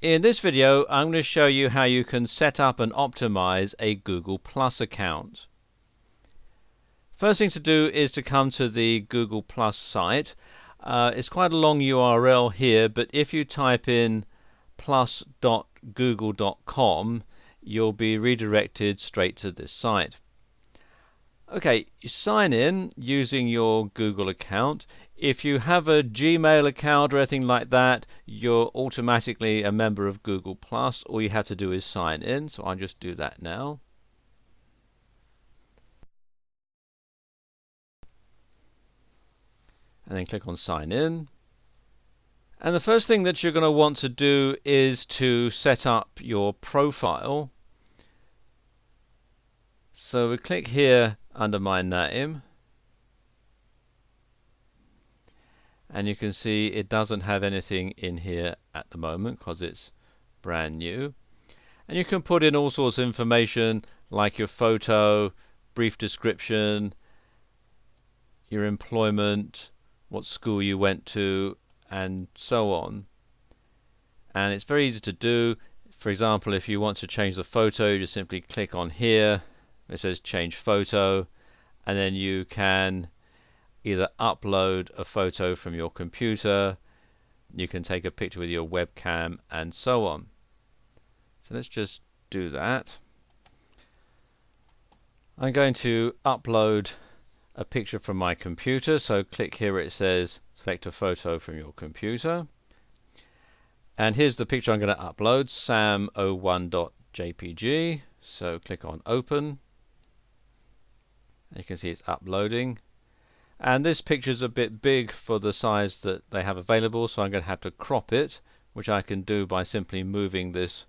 In this video, I'm going to show you how you can set up and optimize a Google Plus account. First thing to do is to come to the Google Plus site. It's quite a long URL here, but if you type in plus.google.com, you'll be redirected straight to this site. Okay, you sign in using your Google account. If you have a Gmail account or anything like that, you're automatically a member of Google Plus. All you have to do is sign in, so I'll just do that now. And then click on sign in. And the first thing that you're going to want to do is to set up your profile. So we click here under my name, and you can see it doesn't have anything in here at the moment because it's brand new. And you can put in all sorts of information like your photo, brief description, your employment, what school you went to, and so on. And it's very easy to do. For example, if you want to change the photo, you just simply click on here. It says change photo, and then you can either upload a photo from your computer, you can take a picture with your webcam, and so on. So let's just do that. I'm going to upload a picture from my computer, so click here where it says select a photo from your computer. And here's the picture I'm going to upload, sam01.jpg. So click on open. You can see it's uploading. And this picture is a bit big for the size that they have available, so I'm going to have to crop it, which I can do by simply moving this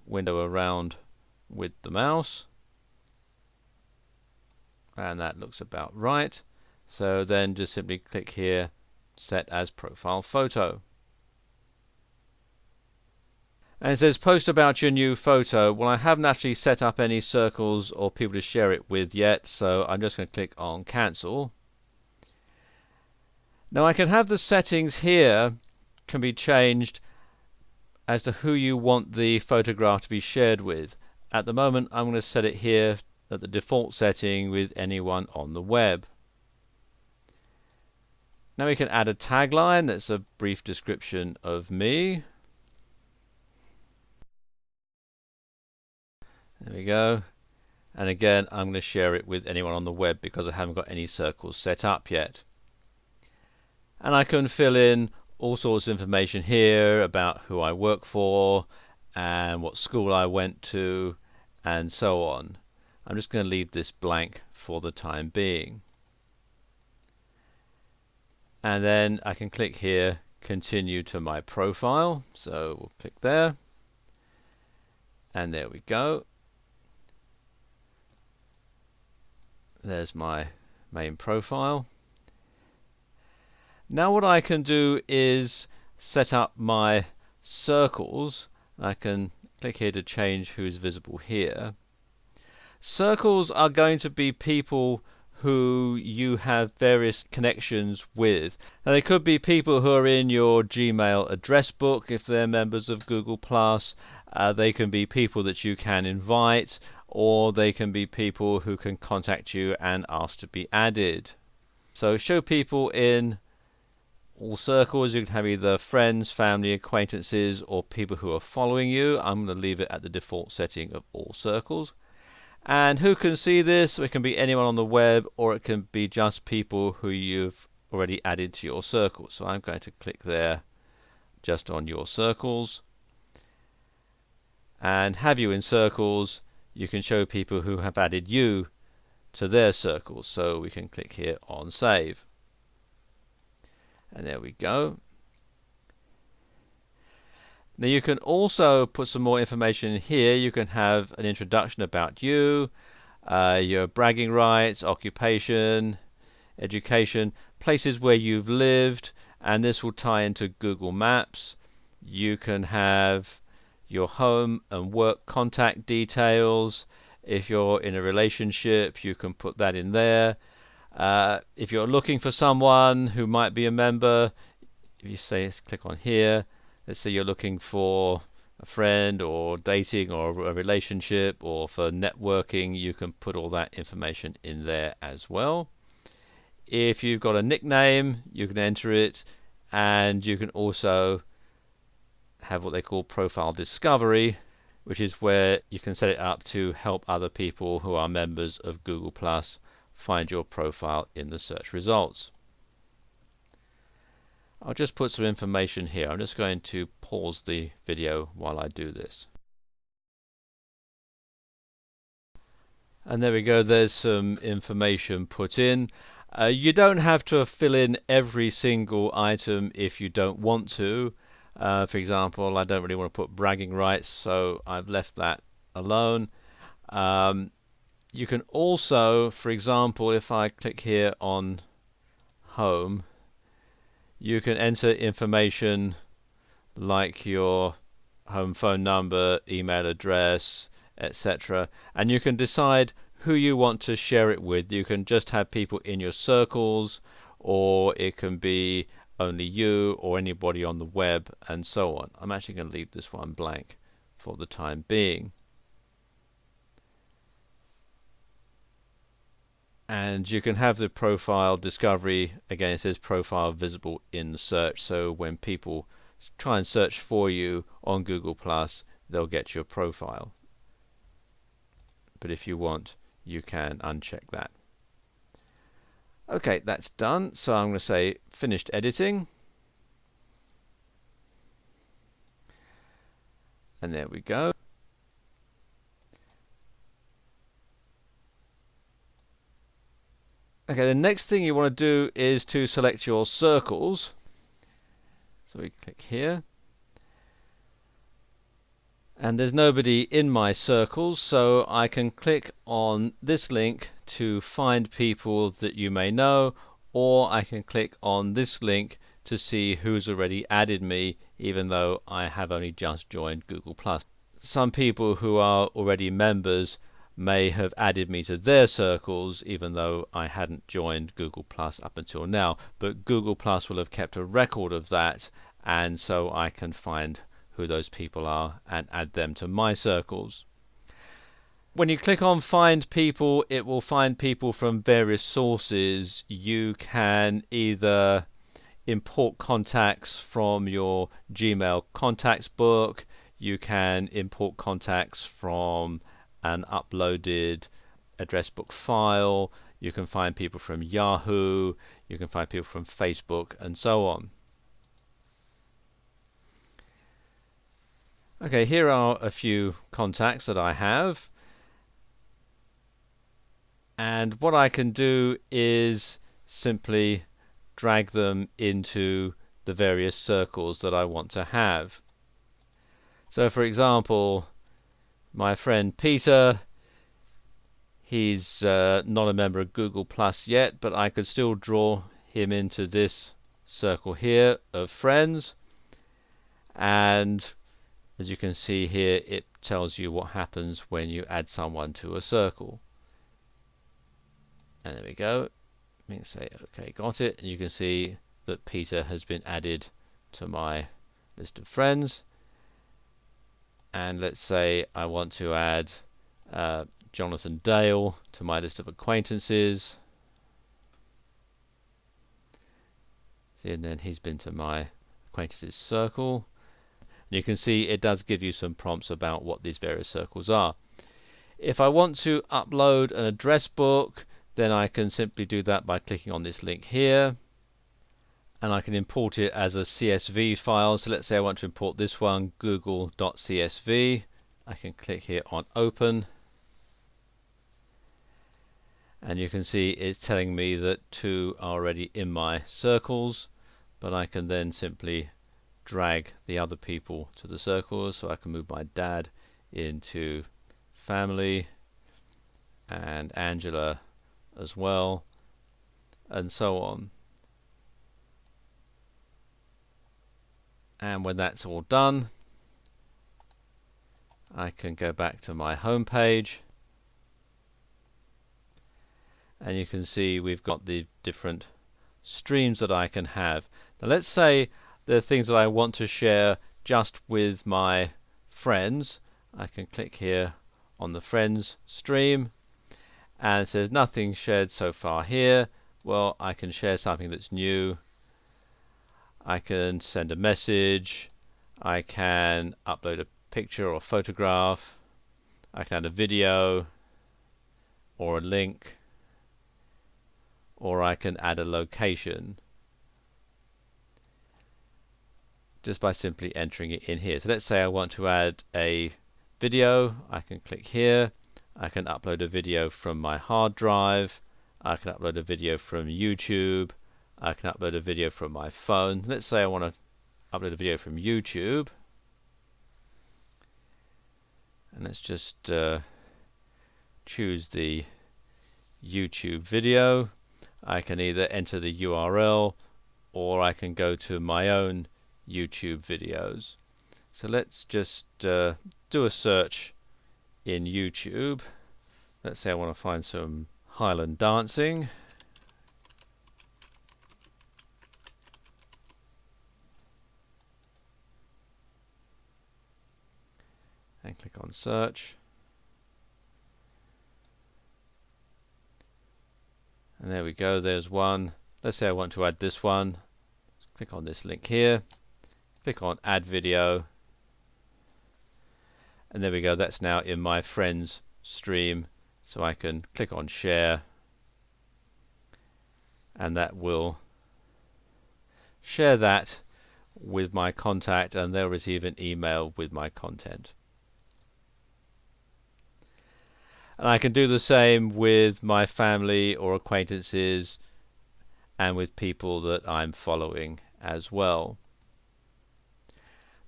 window around with the mouse. And that looks about right. So then just simply click here, set as profile photo. And it says post about your new photo. Well, I haven't actually set up any circles or people to share it with yet, so I'm just going to click on cancel. Now I can have the settings here can be changed as to who you want the photograph to be shared with. At the moment I'm going to set it here at the default setting with anyone on the web. Now we can add a tagline that's a brief description of me. There we go. And again, I'm going to share it with anyone on the web because I haven't got any circles set up yet. And I can fill in all sorts of information here about who I work for and what school I went to and so on. I'm just going to leave this blank for the time being. And then I can click here, continue to my profile. So we'll click there. And there we go. There's my main profile. Now what I can do is set up my circles. I can click here to change who's visible here. Circles are going to be people who you have various connections with. Now they could be people who are in your Gmail address book if they're members of Google+. They can be people that you can invite, or they can be people who can contact you and ask to be added. So show people in all circles. You can have either friends, family, acquaintances, or people who are following you. I'm going to leave it at the default setting of all circles. And who can see this? It can be anyone on the web, or it can be just people who you've already added to your circle. So I'm going to click there just on your circles. And have you in circles, you can show people who have added you to their circles. So we can click here on save. And there we go. Now you can also put some more information in here. You can have an introduction about you, your bragging rights, occupation, education, places where you've lived, and this will tie into Google Maps. You can have your home and work contact details. If you're in a relationship, you can put that in there. If you're looking for someone who might be a member, if you say click on here, let's say you're looking for a friend or dating or a relationship or for networking, you can put all that information in there as well. If you've got a nickname, you can enter it, and you can also have what they call profile discovery, which is where you can set it up to help other people who are members of Google Plus find your profile in the search results. I'll just put some information here. I'm just going to pause the video while I do this. And there we go, there's some information put in. You don't have to fill in every single item if you don't want to. For example, I don't really want to put bragging rights, so I've left that alone. You can also, for example, if I click here on home, you can enter information like your home phone number, email address, etc. And you can decide who you want to share it with. You can just have people in your circles, or it can be only you or anybody on the web, and so on. I'm actually going to leave this one blank for the time being. And you can have the profile discovery. Again, it says profile visible in the search, so when people try and search for you on Google Plus, they'll get your profile. But if you want, you can uncheck that. Okay, that's done. So I'm going to say finished editing. And there we go. Okay, the next thing you want to do is to select your circles. So we click here. And there's nobody in my circles, so I can click on this link to find people that you may know, or I can click on this link to see who's already added me, even though I have only just joined Google+. Some people who are already members may have added me to their circles, even though I hadn't joined Google Plus up until now, but Google Plus will have kept a record of that, and so I can find who those people are and add them to my circles. When you click on find people, it will find people from various sources. You can either import contacts from your Gmail contacts book, you can import contacts from an uploaded address book file, you can find people from Yahoo, you can find people from Facebook, and so on. Okay, here are a few contacts that I have, and what I can do is simply drag them into the various circles that I want to have. So for example, my friend Peter, he's not a member of Google Plus yet, but I could still draw him into this circle here of friends, and as you can see here, it tells you what happens when you add someone to a circle. And there we go. Let me say okay, got it. And you can see that Peter has been added to my list of friends. And let's say I want to add Jonathan Dale to my list of acquaintances. See, and then he's been to my acquaintances circle. And you can see it does give you some prompts about what these various circles are. If I want to upload an address book, then I can simply do that by clicking on this link here, and I can import it as a CSV file. So let's say I want to import this one, google.csv. I can click here on open, and you can see it's telling me that 2 are already in my circles, but I can then simply drag the other people to the circles. So I can move my dad into family and Angela as well, and so on. And when that's all done, I can go back to my home page, and you can see we've got the different streams that I can have. Now let's say there are things that I want to share just with my friends, I can click here on the friends stream, and it says nothing shared so far here. Well, I can share something that's new. I can send a message. I can upload a picture or photograph. I can add a video or a link, or I can add a location just by simply entering it in here. So let's say I want to add a video. I can click here. I can upload a video from my hard drive. I can upload a video from YouTube. I can upload a video from my phone. Let's say I want to upload a video from YouTube. And let's just choose the YouTube video. I can either enter the URL or I can go to my own YouTube videos. So let's just do a search in YouTube. Let's say I want to find some Highland dancing. And click on search. And there we go, there's one. Let's say I want to add this one. Click on this link here. Click on add video. And there we go, that's now in my friends stream. So I can click on share. And that will share that with my contact, and they'll receive an email with my content. And I can do the same with my family or acquaintances and with people that I'm following as well.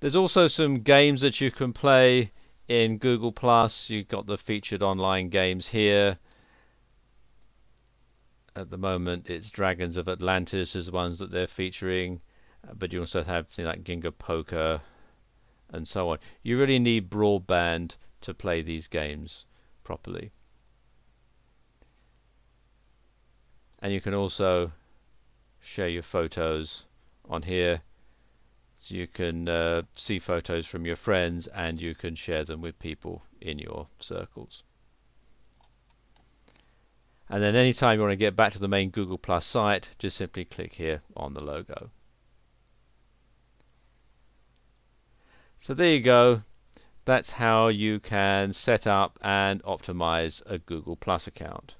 There's also some games that you can play in Google+. You've got the featured online games here. At the moment it's Dragons of Atlantis is the ones that they're featuring, but you also have things like Ginga Poker and so on. You really need broadband to play these games properly. And you can also share your photos on here, so you can see photos from your friends and you can share them with people in your circles. And then anytime you want to get back to the main Google+ site, just simply click here on the logo. So there you go. That's how you can set up and optimize a Google+ account.